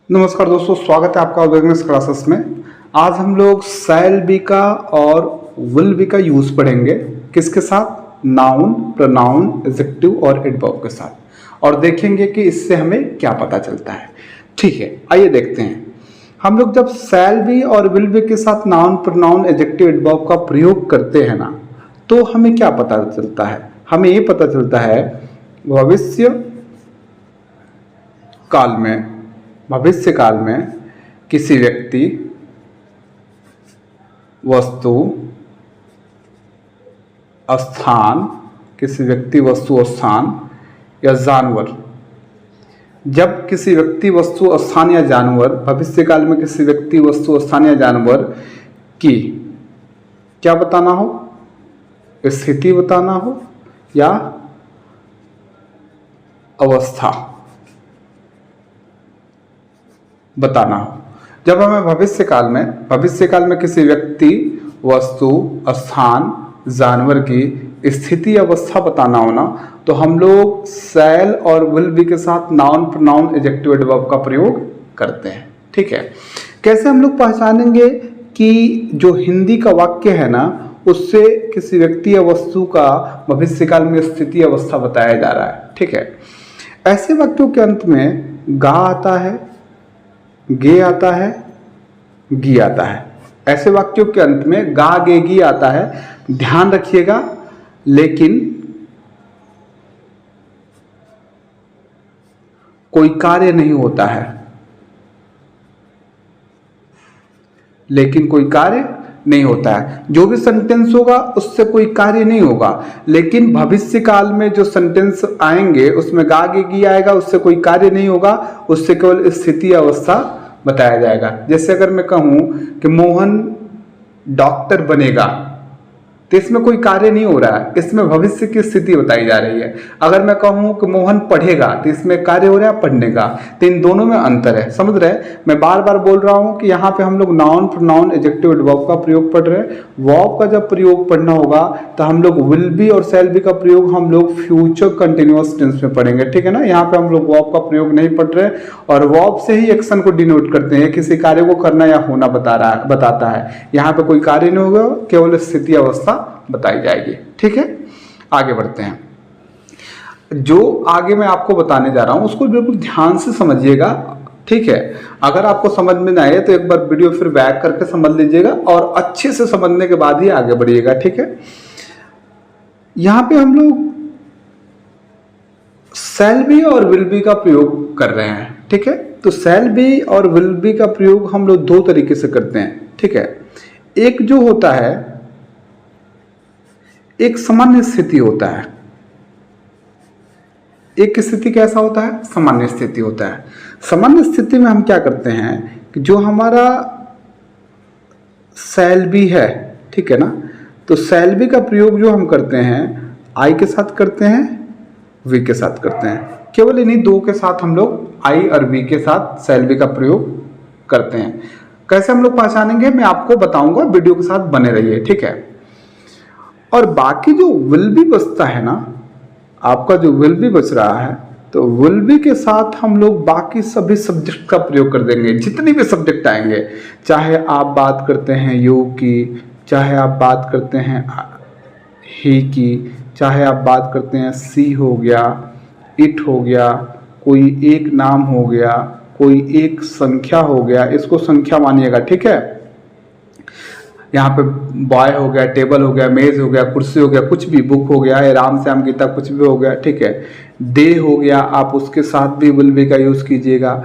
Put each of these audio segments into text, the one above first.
नमस्कार दोस्तों, स्वागत है आपका बिजनेस क्लासेस में। आज हम लोग शैल बी का और विल बी का यूज पढ़ेंगे। किसके साथ? नाउन, प्रोनाउन, एडजेक्टिव और एडवर्ब के साथ, और देखेंगे कि इससे हमें क्या पता चलता है। ठीक है, आइए देखते हैं। हम लोग जब शैल बी और विल बी के साथ नाउन, प्रोनाउन, एडजेक्टिव, एडवर्ब का प्रयोग करते हैं ना, तो हमें क्या पता चलता है? हमें ये पता चलता है भविष्य काल में किसी व्यक्ति, वस्तु, स्थान या जानवर, जब किसी व्यक्ति, वस्तु, स्थान या जानवर, भविष्य काल में किसी व्यक्ति, वस्तु, स्थान या जानवर की क्या बताना हो? स्थिति बताना हो या अवस्था बताना हो। जब हमें भविष्य काल में किसी व्यक्ति, वस्तु, स्थान, जानवर की स्थिति, अवस्था बताना हो ना, तो हम लोग शैल और विल बी के साथ नाउन, प्रोनाउन, एडजेक्टिव, एडवर्ब का प्रयोग करते हैं। ठीक है, कैसे हम लोग पहचानेंगे कि जो हिंदी का वाक्य है ना, उससे किसी व्यक्ति या वस्तु का भविष्य काल में स्थिति, अवस्था बताया जा रहा है? ठीक है, ऐसे वाक्यों के अंत में गा आता है, गे आता है, गी आता है। ऐसे वाक्यों के अंत में गा, गे, गी आता है। ध्यान रखिएगा, लेकिन कोई कार्य नहीं होता है। जो भी सेंटेंस होगा उससे कोई कार्य नहीं होगा, लेकिन भविष्य काल में जो सेंटेंस आएंगे उसमें गा, गे, गी आएगा, उससे कोई कार्य नहीं होगा, उससे केवल स्थिति, अवस्था बताया जाएगा। जैसे अगर मैं कहूं कि मोहन डॉक्टर बनेगा, तो इसमें कोई कार्य नहीं हो रहा है, इसमें भविष्य की स्थिति बताई जा रही है। अगर मैं कहूं कि मोहन पढ़ेगा, तो इसमें कार्य हो रहा है पढ़ने का। तो इन दोनों में अंतर है, समझ रहे हैं? मैं बार बार बोल रहा हूं कि यहाँ पे हम लोग नाउन, प्रोनाउन, एडजेक्टिव, एडवर्ब का प्रयोग पढ़ रहे हैं। वर्ब का जब प्रयोग पढ़ना होगा तो हम लोग विल बी और शैल बी का प्रयोग हम लोग फ्यूचर कंटिन्यूअस टेंस में पढ़ेंगे। ठीक है ना, यहाँ पे हम लोग वर्ब का प्रयोग नहीं पढ़ रहे, और वर्ब से ही एक्शन को डिनोट करते हैं, किसी कार्य को करना या होना बताता है। यहाँ पे कोई कार्य नहीं होगा, केवल स्थिति, अवस्था बताई जाएगी। ठीक है, आगे बढ़ते हैं। जो आगे मैं आपको बताने जा रहा हूं उसको बिल्कुल ध्यान से समझिएगा। ठीक है, अगर आपको समझ में ना आए तो एक बार वीडियो फिर बैक करके समझ लीजिएगा, और अच्छे से समझने के बाद ही आगे बढ़िएगा। ठीक है, यहां पे हम लोग शैल बी और विल बी का प्रयोग कर रहे हैं। ठीक है, तो शैल बी और विल बी का प्रयोग हम लोग दो तरीके से करते हैं। ठीक है, एक जो होता है, एक सामान्य स्थिति होता है। एक स्थिति कैसा होता है? सामान्य स्थिति होता है। सामान्य स्थिति में हम क्या करते हैं कि जो हमारा शैल बी है, ठीक है ना, तो शैल बी का प्रयोग जो हम करते हैं आई के साथ करते हैं, वी के साथ करते हैं। केवल इन्हीं दो के साथ हम लोग आई और वी के साथ शैल बी का प्रयोग करते हैं। कैसे हम लोग पहचानेंगे मैं आपको बताऊंगा, वीडियो के साथ बने रहिए। ठीक है, और बाकी जो विल बी बचता है ना, आपका जो विल बी बच रहा है, तो विल बी के साथ हम लोग बाकी सभी सब्जेक्ट का प्रयोग कर देंगे। जितने भी सब्जेक्ट आएंगे, चाहे आप बात करते हैं यू की, चाहे आप बात करते हैं ही की, चाहे आप बात करते हैं सी हो गया, इट हो गया, कोई एक नाम हो गया, कोई एक संख्या हो गया, इसको संख्या मानिएगा। ठीक है, यहाँ पे बॉय हो गया, टेबल हो गया, मेज हो गया, कुर्सी हो गया, कुछ भी, बुक हो गया, राम श्याम गीता, कुछ भी हो गया। ठीक है, डे हो गया, आप उसके साथ भी विल बी का यूज कीजिएगा।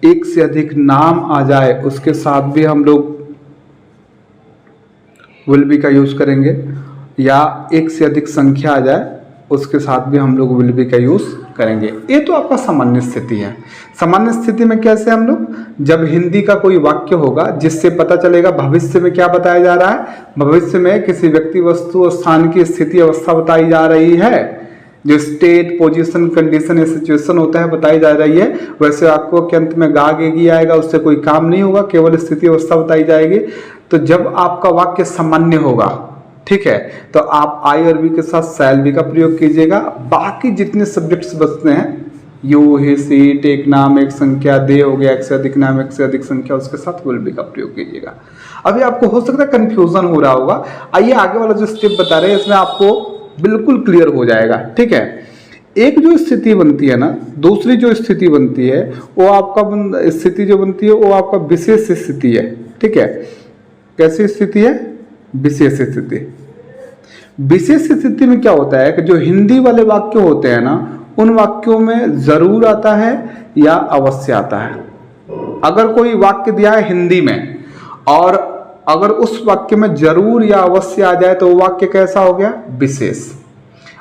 एक से अधिक नाम आ जाए उसके साथ भी हम लोग विल बी का यूज करेंगे, या एक से अधिक संख्या आ जाए उसके साथ भी हम लोग विल बी का यूज करेंगे। ये तो आपका सामान्य स्थिति है। सामान्य स्थिति में कैसे हम लोग, जब हिंदी का कोई वाक्य होगा जिससे पता चलेगा भविष्य में क्या बताया जा रहा है, भविष्य में किसी व्यक्ति, वस्तु, स्थान की स्थिति, अवस्था बताई जा रही है, जो स्टेट, पोजीशन, कंडीशन या सिचुएशन होता है बताई जा रही है, वैसे आपको के अंत में गा, गे, गी आएगा, उससे कोई काम नहीं होगा, केवल स्थिति, अवस्था बताई जाएगी। तो जब आपका वाक्य सामान्य होगा, ठीक है, तो आप आई और वी के साथ शैल बी का प्रयोग कीजिएगा। बाकी जितने सब्जेक्ट्स बचते हैं यो है सीट, एक नाम एक संख्या, दे हो गया एक से अधिक नाम एक से अधिक संख्या, उसके साथ विल बी का प्रयोग कीजिएगा। अभी आपको हो सकता है कंफ्यूजन हो रहा होगा, आइए आगे वाला जो स्टेप बता रहे हैं इसमें आपको बिल्कुल क्लियर हो जाएगा। ठीक है, एक जो स्थिति बनती है ना, दूसरी जो स्थिति बनती है वो आपका स्थिति जो बनती है वो आपका विशेष स्थिति है। ठीक है, कैसी स्थिति है? विशेष स्थिति। विशेष स्थिति में क्या होता है कि जो हिंदी वाले वाक्य होते हैं ना, उन वाक्यों में जरूर आता है या अवश्य आता है। अगर कोई वाक्य दिया है हिंदी में और अगर उस वाक्य में जरूर या अवश्य आ जाए तो वो वाक्य कैसा हो गया? विशेष।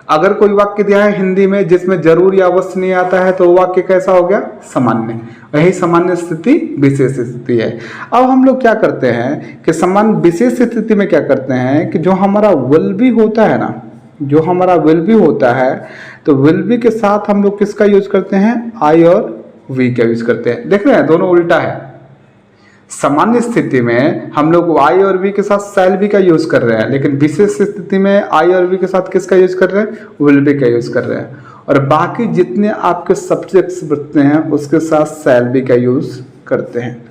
अगर कोई वाक्य दिया है हिंदी में जिसमें जरूर या अवश्य नहीं आता है तो वो वाक्य कैसा हो गया? सामान्य। वही सामान्य स्थिति विशेष स्थिति है। अब हम लोग क्या करते हैं कि सामान्य विशेष स्थिति में क्या करते हैं कि जो हमारा विल बी होता है ना, जो हमारा विल बी होता है, तो विल बी के साथ हम लोग किसका यूज करते हैं? आई और वी का यूज करते हैं। देख रहे हैं, दोनों उल्टा है। सामान्य स्थिति में हम लोग आई और वी के साथ शैल बी का यूज कर रहे हैं, लेकिन विशेष स्थिति में आई और वी के साथ किसका यूज कर रहे हैं? विल बी का यूज कर रहे हैं। और बाकी जितने आपके सब्जेक्ट्स बचते हैं उसके साथ शैल बी का यूज करते हैं।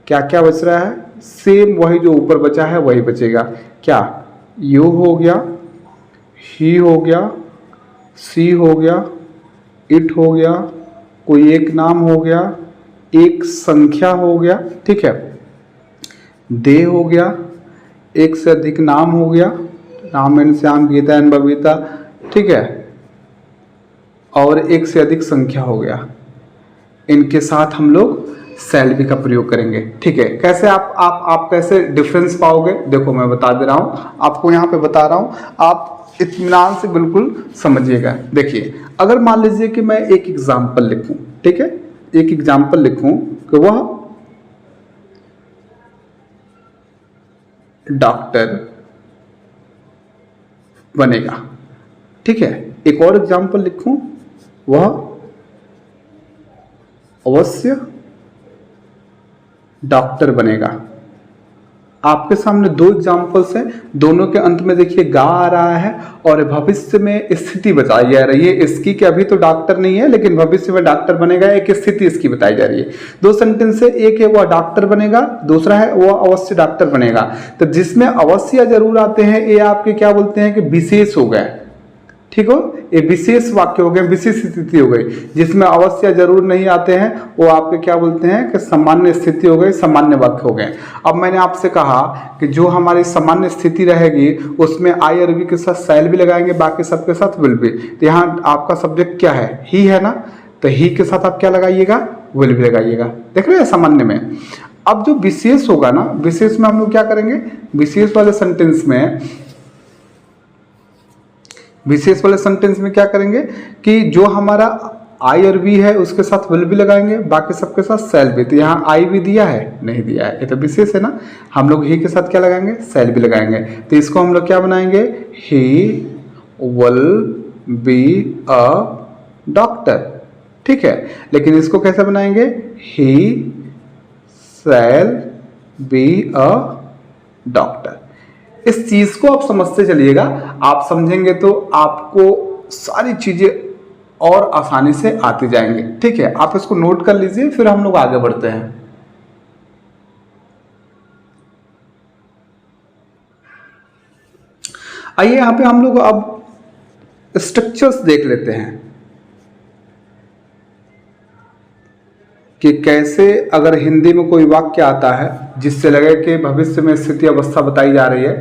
क्या क्या बच रहा है? सेम वही जो ऊपर बचा है वही बचेगा। क्या? यू हो गया, ही हो गया, सी हो गया, इट हो गया, कोई एक नाम हो गया, एक संख्या हो गया। ठीक है, दे हो गया, एक से अधिक नाम हो गया, राम एंड श्याम, गीता एंड बबीता। ठीक है, और एक से अधिक संख्या हो गया। इनके साथ हम लोग शैल बी का प्रयोग करेंगे। ठीक है, कैसे आप कैसे डिफरेंस पाओगे? देखो मैं बता दे रहा हूं आपको, यहाँ पे बता रहा हूं, आप इत्मीनान से बिल्कुल समझिएगा। देखिए, अगर मान लीजिए कि मैं एक एग्जाम्पल लिखूं, ठीक है, एक एग्जाम्पल लिखूं कि वह डॉक्टर बनेगा। ठीक है, एक और एग्जाम्पल लिखूं, वह अवश्य डॉक्टर बनेगा। आपके सामने दो एग्जाम्पल्स हैं, दोनों के अंत में देखिए गा आ रहा है और भविष्य में स्थिति बताई जा रही है इसकी कि अभी तो डॉक्टर नहीं है लेकिन भविष्य में डॉक्टर बनेगा। एक स्थिति इसकी बताई जा रही है। दो सेंटेंस है, एक है वह डॉक्टर बनेगा, दूसरा है वह अवश्य डॉक्टर बनेगा। तो जिसमें अवश्य जरूर आते हैं ये आपके क्या बोलते हैं कि विशेष हो गए। ठीक हो, ये विशेष वाक्य हो गए, विशेष स्थिति हो गई। जिसमें अवश्य जरूर नहीं आते हैं वो आपके क्या बोलते हैं कि सामान्य स्थिति हो गई, सामान्य वाक्य हो गए। अब मैंने आपसे कहा कि जो हमारी सामान्य स्थिति रहेगी उसमें आई और वी के साथ शैल भी लगाएंगे, बाकी सबके साथ विल भी। तो यहाँ आपका सब्जेक्ट क्या है? ही है ना, तो ही के साथ आप क्या लगाइएगा? विल भी लगाइएगा। देख रहे हैं सामान्य में। अब जो विशेष होगा ना, विशेष में हम लोग क्या करेंगे? विशेष वाले सेंटेंस में क्या करेंगे कि जो हमारा आई और वी है उसके साथ विल भी लगाएंगे, बाकी सबके साथ शैल भी। तो यहाँ आई भी दिया है? नहीं दिया है, ये तो विशेष है ना। हम लोग ही के साथ क्या लगाएंगे? शैल भी लगाएंगे। तो इसको हम लोग क्या बनाएंगे? He will be a doctor. ठीक है, लेकिन इसको कैसे बनाएंगे? ही शैल बी अ डॉक्टर। इस चीज को आप समझते चलिएगा, आप समझेंगे तो आपको सारी चीजें और आसानी से आती जाएंगे। ठीक है, आप इसको नोट कर लीजिए, फिर हम लोग आगे बढ़ते हैं। आइए यहां पे हम लोग अब स्ट्रक्चर्स देख लेते हैं कि कैसे अगर हिंदी में कोई वाक्य आता है जिससे लगे कि भविष्य में स्थिति अवस्था बताई जा रही है,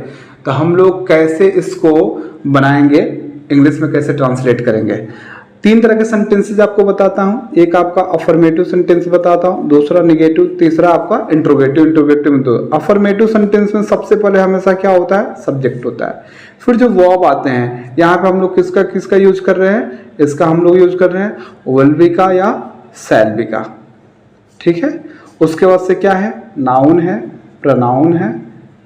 तो हम लोग कैसे इसको बनाएंगे, इंग्लिश में कैसे ट्रांसलेट करेंगे। तीन तरह के सेंटेंसेस आपको बताता हूं। एक आपका अफर्मेटिव सेंटेंस बताता हूं, दूसरा निगेटिव, तीसरा आपका इंट्रोगेटिव। इंट्रोगेटिव में तो अफर्मेटिव सेंटेंस में सबसे पहले हमेशा क्या होता है? सब्जेक्ट होता है। फिर जो वर्ब आते हैं, यहाँ पे हम लोग किसका यूज कर रहे हैं? इसका हम लोग यूज कर रहे हैं विल बी का या शैल बी का। ठीक है, उसके बाद से क्या है? नाउन है, प्रोनाउन है,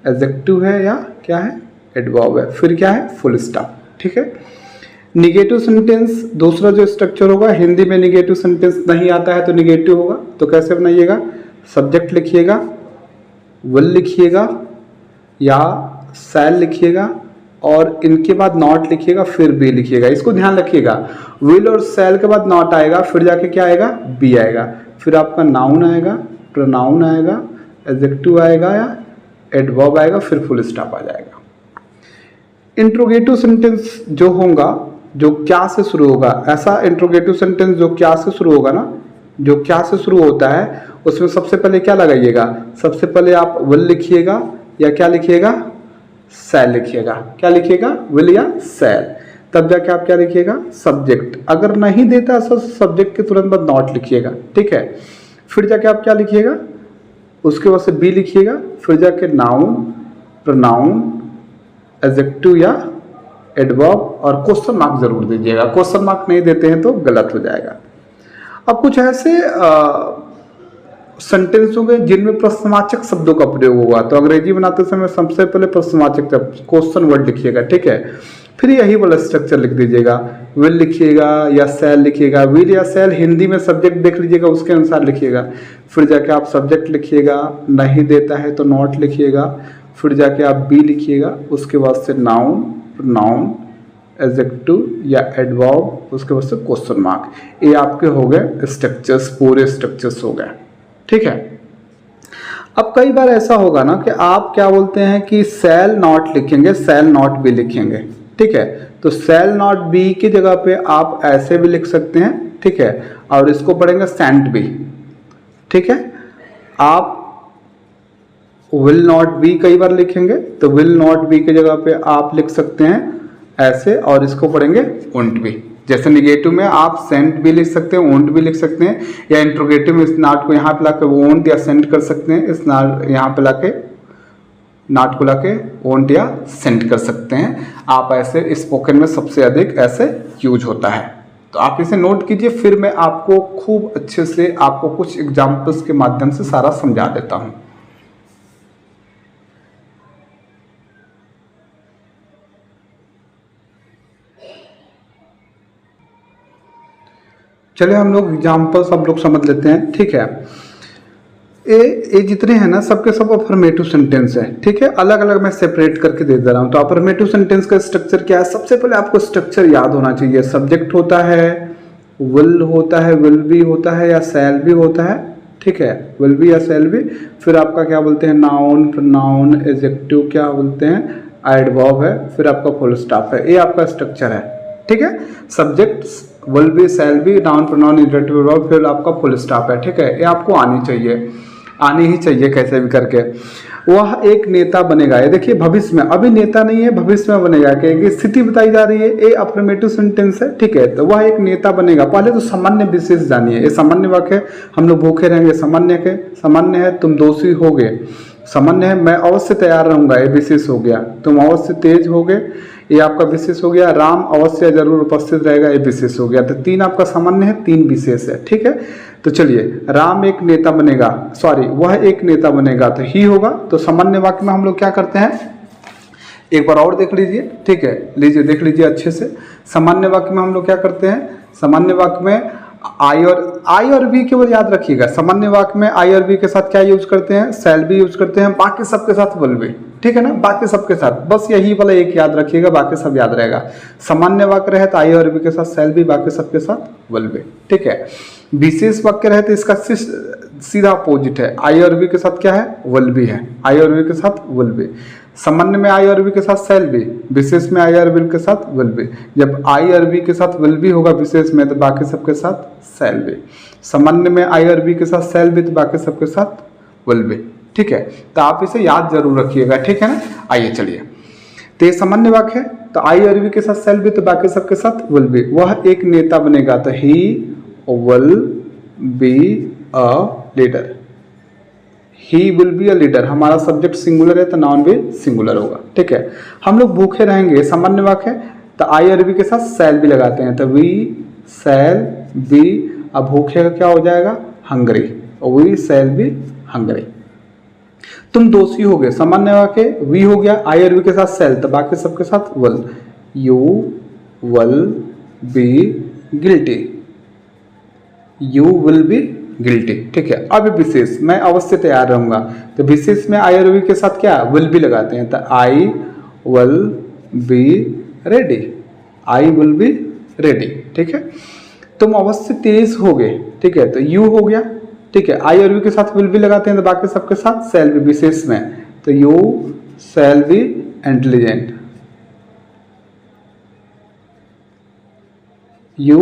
एडजेक्टिव है या क्या है? एडवर्ब है। फिर क्या है? Full stop. ठीक है, निगेटिव सेंटेंस दूसरा जो स्ट्रक्चर होगा, हिंदी में निगेटिव सेंटेंस नहीं आता है तो निगेटिव होगा। तो कैसे बनाइएगा? सब्जेक्ट लिखिएगा, विल लिखिएगा या शैल लिखिएगा और इनके बाद नॉट लिखिएगा फिर बी लिखिएगा, इसको ध्यान रखिएगा। विल और शैल के बाद नॉट आएगा, फिर जाके क्या आएगा, बी आएगा, फिर आपका नाउन आएगा, प्रोनाउन आएगा, एडजेक्टिव आएगा या एडवर्ब आएगा, फिर फुल स्टॉप आ जाएगा। इंट्रोगेटिव सेंटेंस जो होगा, जो क्या से शुरू होगा, ऐसा इंट्रोगेटिव सेंटेंस जो क्या से शुरू होगा ना, जो क्या से शुरू होता है, उसमें सबसे पहले क्या लगाइएगा, सबसे पहले आप विल लिखिएगा या क्या लिखिएगा, शैल लिखिएगा। क्या लिखिएगा, विल या शैल। तब जाके आप क्या लिखिएगा, सब्जेक्ट। अगर नहीं देता तो सब्जेक्ट के तुरंत बाद नॉट लिखिएगा, ठीक है। फिर जाके आप क्या लिखिएगा, उसके बाद से बी लिखिएगा, फिर जाके नाउन, प्रोनाउन, एडजेक्टिव या एडवर्ब और क्वेश्चन मार्क जरूर दीजिएगा। क्वेश्चन मार्क नहीं देते हैं तो गलत हो जाएगा। अब कुछ ऐसे सेंटेंस होंगे जिनमें प्रश्नवाचक शब्दों का प्रयोग होगा, तो अंग्रेजी बनाते समय सबसे पहले प्रश्नवाचक क्वेश्चन वर्ड लिखिएगा, ठीक है। फिर यही वाला स्ट्रक्चर लिख दीजिएगा, विल लिखिएगा या शैल लिखिएगा। विल या शैल हिंदी में सब्जेक्ट देख लीजिएगा, उसके अनुसार लिखिएगा। फिर जाके आप सब्जेक्ट लिखिएगा, नहीं देता है तो नॉट लिखिएगा, फिर जाके आप बी लिखिएगा, उसके बाद से नाउन, प्रोनाउन, एडजेक्टिव या एडवर्ब, उसके बाद से क्वेश्चन मार्क। ये आपके हो गए स्ट्रक्चर्स, पूरे स्ट्रक्चर्स हो गए, ठीक है। अब कई बार ऐसा होगा ना कि आप क्या बोलते हैं कि शैल नॉट लिखेंगे, शैल नॉट बी लिखेंगे, ठीक है। तो शैल नॉट बी की जगह पे आप ऐसे भी लिख सकते हैं, ठीक है, और इसको पढ़ेंगे सेंट बी, ठीक है। आप विल नॉट बी कई बार लिखेंगे तो विल नॉट बी की जगह पे आप लिख सकते हैं ऐसे, और इसको पढ़ेंगे वोंट बी। जैसे निगेटिव में आप सेंट भी लिख सकते हैं, वोंट भी लिख सकते हैं, या इंट्रोगेटिव में इस नॉट को यहाँ पे लाके वोंट या सेंट कर सकते हैं, इस नॉट यहाँ पे लाके नॉट को लाके वोंट या सेंट कर सकते हैं। आप ऐसे स्पोकन में सबसे अधिक ऐसे यूज होता है, तो आप इसे नोट कीजिए। फिर मैं आपको खूब अच्छे से आपको कुछ एग्जाम्पल्स के माध्यम से सारा समझा देता हूँ। चलिए हम लोग एग्जाम्पल सब लोग समझ लेते हैं, ठीक है। ये जितने हैं ना सबके सब अफर्मेटिव सेंटेंस है, ठीक है। अलग अलग मैं सेपरेट करके दे रहा हूँ। तो अफर्मेटिव सेंटेंस का स्ट्रक्चर क्या है, सबसे पहले आपको स्ट्रक्चर याद होना चाहिए। सब्जेक्ट होता है, विल होता है, विल भी होता है या शैल भी होता है, ठीक है, विल भी या शैल भी। फिर आपका क्या बोलते हैं, नाउन, प्रोनाउन, एडजेक्टिव क्या बोलते हैं, एडवर्ब है, फिर आपका फुल स्टॉप है। ये आपका स्ट्रक्चर है, ठीक है। Subject, will be, shall be, noun, pronoun, adjective, adverb, फिर आपका फुल स्टॉप है, ठीक है। ये आपको आनी चाहिए, आनी ही चाहिए कैसे भी करके। वह एक नेता बनेगा, ये देखिए भविष्य में, अभी नेता नहीं है, भविष्य में बनेगा, क्योंकि स्थिति बताई जा रही है। ये अफर्मेटिव सेंटेंस है, ठीक है। तो वह एक नेता बनेगा। पहले तो सामान्य विशेष जानिए। ये सामान्य वाक्य है, हम लोग भूखे रहेंगे, सामान्य के, सामान्य है तुम दोषी होगे, सामान्य है मैं अवश्य तैयार रहूंगा, ये विशेष हो गया। तुम अवश्य तेज होगे, ये आपका विशेष हो गया। राम अवश्य जरूर उपस्थित रहेगा, ये विशेष हो गया। तो तीन आपका सामान्य है, तीन विशेष है, ठीक है। तो चलिए, राम एक नेता बनेगा, सॉरी वह एक नेता बनेगा, तो ही होगा। तो सामान्य वाक्य में हम लोग क्या करते हैं, एक बार और देख लीजिए, ठीक है, लीजिए देख लीजिए अच्छे से। सामान्य वाक्य में हम लोग क्या करते हैं, सामान्य वाक्य में आई और बी केवल याद रखिएगा। सामान्य वाक्य में आई और बी के साथ क्या यूज करते हैं, शैल भी यूज करते हैं, बाकी सबके साथ विल भी, ठीक है ना, बाकी सबके साथ। बस यही वाला एक याद रखिएगा, बाकी सब याद रहेगा। सामान्य वाक्य रहे तो आई और बी के साथ शैल भी, बाकी सबके साथ विल भी, ठीक है। विशेष वाक्य रहे तो इसका सीधा अपोजिट है, आई और बी के साथ क्या है, विल भी है, आई और बी के साथ विल भी। सामान्य में आई और बी के साथ शैल भी, विशेष में आई और बी के साथ विल भी। जब आई और बी के साथ विल भी होगा विशेष में, तो बाकी सबके साथ शैल भी। सामान्य में आई और बी के साथ शैल भी, तो बाकी सबके साथ विल भी, ठीक है। तो आप इसे याद जरूर रखिएगा, ठीक है ना। आइए चलिए, तो ये सामान्य वाक्य है, तो आई और बी के साथ शैल भी, तो बाकी सबके साथ विल भी। वह एक नेता बनेगा, तो he will be a leader, he will be a leader. हमारा सब्जेक्ट सिंगुलर है तो नाउन भी सिंगुलर होगा, ठीक है। हम लोग भूखे रहेंगे, सामान्य वाक्य है, तो आई और बी के साथ शैल भी लगाते हैं, तो वी शैल बी। अब भूखे का क्या हो जाएगा, hungry, we shall be hungry. तुम दोषी हो गए, सामान्य वाक्य वी हो गया, आई और बी के साथ शैल, तो बाकी सबके साथ will, you will be guilty, you will be guilty, ठीक है। अब विशेष, मैं अवश्य तैयार रहूंगा, तो विशेष में आई और बी के साथ क्या विल भी लगाते हैं, तो I will be ready, I will be ready. ठीक है, तुम अवश्य तेज होगे। ठीक है, तो यू हो गया। ठीक है, आई और वी के साथ विल भी लगाते हैं तो बाकी सबके साथ शैल बी विशेष में, तो you shall be intelligent, you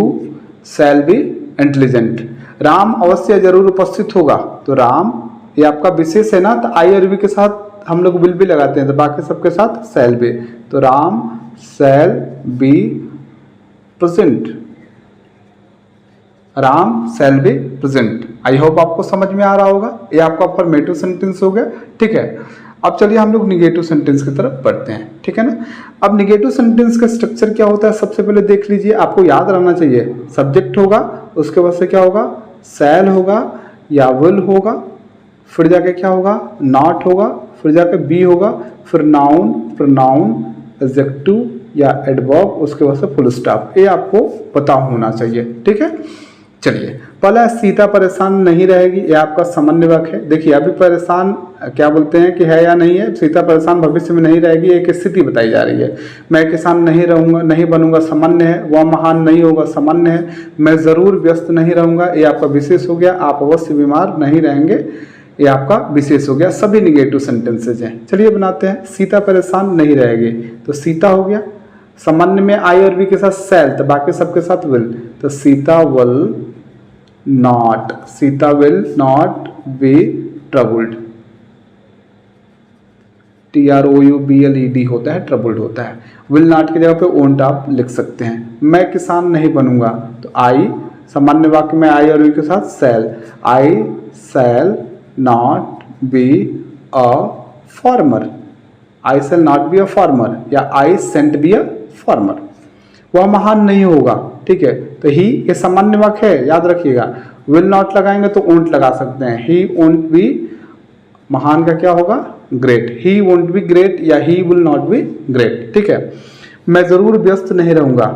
shall be intelligent. Ram अवश्य जरूर उपस्थित होगा, तो राम ये आपका विशेष है ना, तो आई और वी के साथ हम लोग विल भी लगाते हैं तो बाकी सबके साथ शैल बी, तो Ram shall be present, Ram shall be present. I hope आपको समझ में आ रहा होगा। ये आपका अफर्मेटिव सेंटेंस हो गया। ठीक है, अब चलिए हम लोग निगेटिव सेंटेंस की तरफ बढ़ते हैं। ठीक है ना, अब निगेटिव सेंटेंस का स्ट्रक्चर क्या होता है सबसे पहले देख लीजिए। आपको याद रहना चाहिए, सब्जेक्ट होगा, उसके बाद से क्या होगा, शैल होगा या विल होगा, फिर जाके क्या होगा, नॉट होगा, फिर जाके बी होगा, फिर नाउन, प्रोनाउन, एडजेक्टिव या एडवर्ब, उसके बाद से फुल स्टॉप। ये आपको पता होना चाहिए। ठीक है, चलिए पहला सीता परेशान नहीं रहेगी, ये आपका सामान्य वाक्य है। देखिए अभी परेशान क्या बोलते हैं कि है या नहीं है, सीता परेशान भविष्य में नहीं रहेगी, एक स्थिति बताई जा रही है। मैं किसान नहीं रहूंगा, नहीं बनूंगा, सामान्य है। वह महान नहीं होगा, सामान्य है। मैं जरूर व्यस्त नहीं रहूंगा, ये आपका विशेष हो गया। आप अवश्य बीमार नहीं रहेंगे, ये आपका विशेष हो गया। सभी निगेटिव सेंटेंसेज हैं। चलिए बनाते हैं। सीता परेशान नहीं रहेगी, तो सीता हो गया। सामान्य में आई और बी के साथ शैल, तो बाकी सबके साथ विल, तो Sita will not, Sita will not B troubled, TROUBLED होता है, ट्रबल्ड होता है। विल नॉट की जगह पे ओंट आप लिख सकते हैं। मैं किसान नहीं बनूंगा, तो आई सामान्य वाक्य में आई और वी के साथ shall, I shall not be a farmer, I shall not be a farmer, या I shan't be a farmer. वह महान नहीं होगा। ठीक है, तो ही ये सामान्य वाक्य है, याद रखिएगा। विल नॉट लगाएंगे तो ओंट लगा सकते हैं। ही वोंट बी, महान का क्या होगा, great. He won't be great या he will not be great. ठीक है, मैं जरूर व्यस्त नहीं रहूंगा।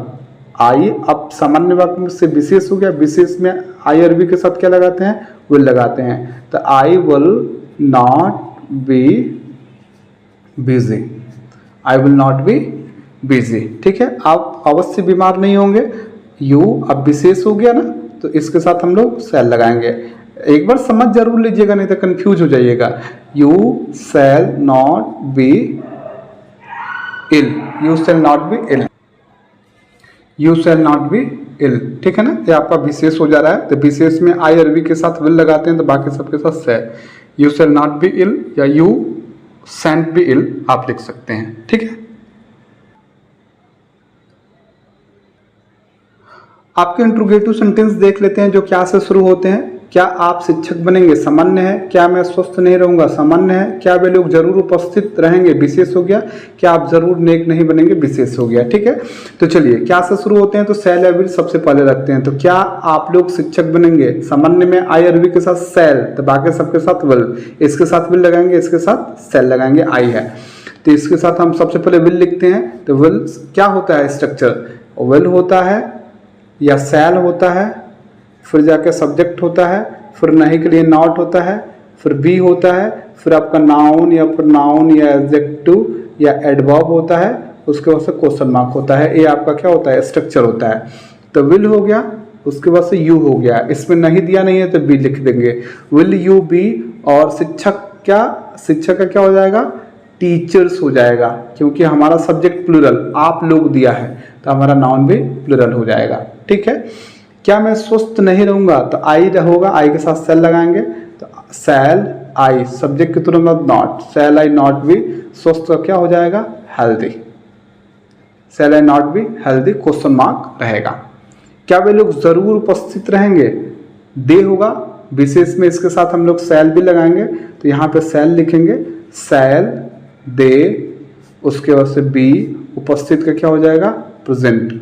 आई अब सामान्य वाक्य से विशेष हो गया। विशेष में आई और बी के साथ क्या लगाते हैं, विल लगाते हैं, तो I will not be busy, I will not be busy. ठीक है, आप अवश्य बीमार नहीं होंगे। यू अब विशेष हो गया ना, तो इसके साथ हम लोग शैल लगाएंगे। एक बार समझ जरूर लीजिएगा, नहीं तो कंफ्यूज हो जाइएगा। You shall not be ill, you shall not be ill, you shall not be ill. ठीक है ना, ये आपका विशेष हो जा रहा है। तो विशेष में आई और वी के साथ विल लगाते हैं, तो बाकी सबके साथ shall. You shall not be ill या यू सेंट बी इल आप लिख सकते हैं। ठीक है, आपके इंट्रोगेटिव सेंटेंस देख लेते हैं जो क्या से शुरू होते हैं। क्या आप शिक्षक बनेंगे, सामान्य है। क्या मैं स्वस्थ नहीं रहूंगा, सामान्य है। क्या वे लोग जरूर उपस्थित रहेंगे, विशेष हो गया। क्या आप जरूर नेक नहीं बनेंगे, विशेष हो गया। ठीक है, तो चलिए क्या से शुरू होते हैं, तो शैल या विल सबसे पहले रखते हैं। तो क्या आप लोग शिक्षक बनेंगे, सामान्य में आई और वी के साथ शैल, तो बाकी सबके साथ विल। इसके साथ विल लगाएंगे, इसके साथ शैल लगाएंगे, आई है तो इसके साथ हम सबसे पहले विल लिखते हैं। तो विल क्या होता है स्ट्रक्चर, विल होता है या शैल होता है, फिर जाके सब्जेक्ट होता है, फिर नहीं के लिए नॉट होता है, फिर बी होता है, फिर आपका नाउन या प्रोनाउन या एडजेक्टिव या एडवर्ब होता है, उसके बाद से क्वेश्चन मार्क होता है। ये आपका क्या होता है, स्ट्रक्चर होता है। तो विल हो गया, उसके बाद से यू हो गया। इसमें नहीं दिया नहीं है तो बी लिख देंगे, विल यू बी। और शिक्षक क्या, शिक्षक का क्या हो जाएगा, टीचर्स हो जाएगा, क्योंकि हमारा सब्जेक्ट प्लूरल आप लोग दिया है, तो हमारा नाउन भी प्लूरल हो जाएगा। ठीक है, क्या मैं स्वस्थ नहीं रहूंगा, तो आई होगा, आई के साथ शैल लगाएंगे, तो शैल आई, सब्जेक्ट की तुरंत not, shall I not be, स्वस्थ का क्या हो जाएगा, healthy, shall I not be healthy, question mark रहेगा। क्या वे लोग जरूर उपस्थित रहेंगे, दे होगा, विशेष में इसके साथ हम लोग शैल भी लगाएंगे, तो यहाँ पे शैल लिखेंगे, शैल दे, उसके बाद से बी, उपस्थित का क्या हो जाएगा, present,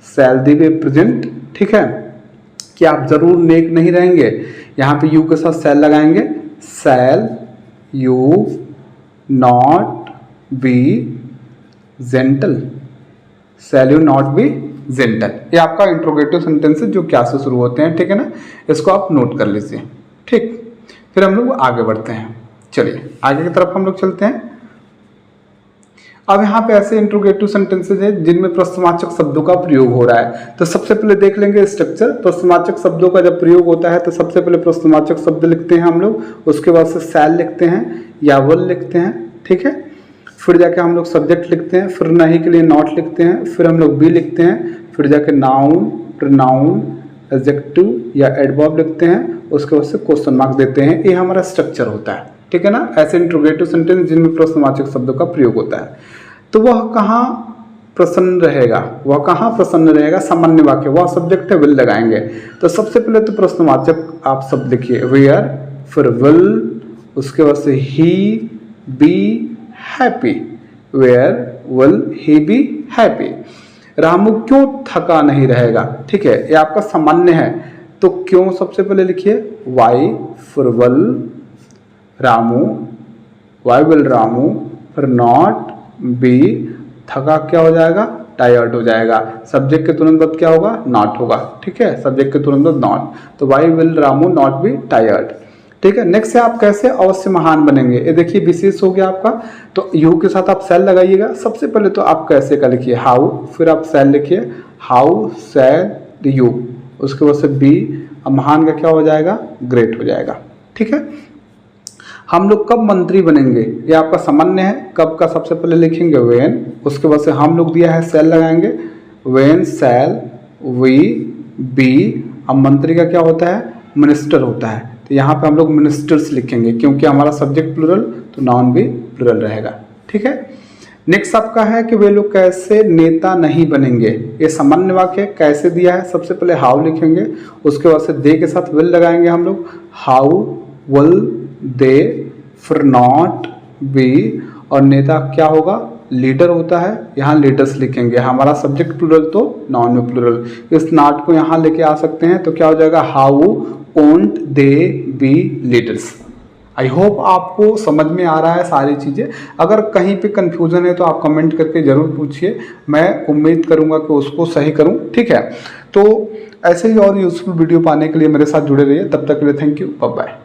shall they be present. ठीक है, क्या आप जरूर नेक नहीं रहेंगे, यहाँ पे यू के साथ शैल लगाएंगे, shall you not be gentle, shall you not be gentle. ये आपका इंट्रोगेटिव सेंटेंस जो क्या से शुरू होते हैं। ठीक है ना, इसको आप नोट कर लीजिए। ठीक, फिर हम लोग आगे बढ़ते हैं। चलिए आगे की तरफ हम लोग चलते हैं। अब यहाँ पे ऐसे इंट्रोगेटिव सेंटेंसेज हैं जिनमें प्रश्नवाचक शब्दों का प्रयोग हो रहा है। तो सबसे पहले देख लेंगे स्ट्रक्चर। प्रश्नवाचक शब्दों का जब प्रयोग होता है तो सबसे पहले प्रश्नवाचक शब्द लिखते हैं हम लोग, उसके बाद से शैल लिखते हैं या विल लिखते हैं, ठीक है। फिर जाके हम लोग सब्जेक्ट लिखते हैं, फिर नहीं के लिए नॉट लिखते हैं, फिर हम लोग बी लिखते हैं, फिर जाके नाउन, प्रोनाउन, एडजेक्टिव या एडवर्ब लिखते हैं, उसके बाद से क्वेश्चन मार्क देते हैं। ये हमारा स्ट्रक्चर होता है, ठीक है ना। ऐसे इंट्रोगेटिव सेंटेंस जिनमें प्रश्नवाचक शब्दों का प्रयोग होता है। तो वह कहाँ प्रसन्न रहेगा, वह कहाँ प्रसन्न रहेगा, सामान्य वाक्य, वह सब्जेक्ट है, विल लगाएंगे। तो सबसे पहले तो प्रश्नवाचक आप शब्द लिखिए, वेयर, फिर विल, उसके बाद से he be happy, where will he be happy. Ramu क्यों थका नहीं रहेगा, ठीक है, ये आपका सामान्य है। तो क्यों सबसे पहले लिखिए, वाई, फिर will Ramu, why will Ramu, फिर नॉट बी, थका क्या हो जाएगा, टायर्ड हो जाएगा। सब्जेक्ट के तुरंत बाद क्या होगा, नॉट होगा, ठीक है, सब्जेक्ट के तुरंत बाद नॉट। तो why will Ramu not be tired, ठीक है। नेक्स्ट है आप कैसे अवश्य महान बनेंगे। ये देखिए विशेष हो गया आपका, तो यू के साथ आप सेल लगाइएगा। सबसे पहले तो आप कैसे का लिखिए हाउ, फिर आप सेल लिखिए हाउ सेल यू, उसके बाद से बी, अब महान का क्या हो जाएगा, ग्रेट हो जाएगा, ठीक है। हम लोग कब मंत्री बनेंगे, ये आपका सामान्य है। कब का सबसे पहले लिखेंगे वेन, उसके बाद से हम लोग दिया है सेल लगाएंगे, वेन सेल वी बी। अब मंत्री का क्या होता है, मिनिस्टर होता है। तो यहाँ पे हम लोग मिनिस्टर्स लिखेंगे क्योंकि हमारा सब्जेक्ट प्लूरल, तो नाउन भी प्लूरल रहेगा, ठीक है। नेक्स्ट आपका है कि वे लोग कैसे नेता नहीं बनेंगे। ये सामान्य वाक्य कैसे दिया है, सबसे पहले हाउ लिखेंगे, उसके बाद से दे के साथ विल लगाएंगे हम लोग, हाउ विल दे, फिर नॉट बी, और नेता क्या होगा, लीडर होता है, यहाँ लीडर्स लिखेंगे। हमारा सब्जेक्ट प्लूरल तो नाउन में प्लूरल, इस नॉट को यहाँ लेके आ सकते हैं। तो क्या हो जाएगा, how won't they B leaders. I hope आपको समझ में आ रहा है सारी चीज़ें। अगर कहीं पे कंफ्यूजन है तो आप कमेंट करके ज़रूर पूछिए, मैं उम्मीद करूँगा कि उसको सही करूँ, ठीक है। तो ऐसे ही और यूजफुल वीडियो पाने के लिए मेरे साथ जुड़े रहिए। तब तक के लिए थैंक यू, बाय बाय।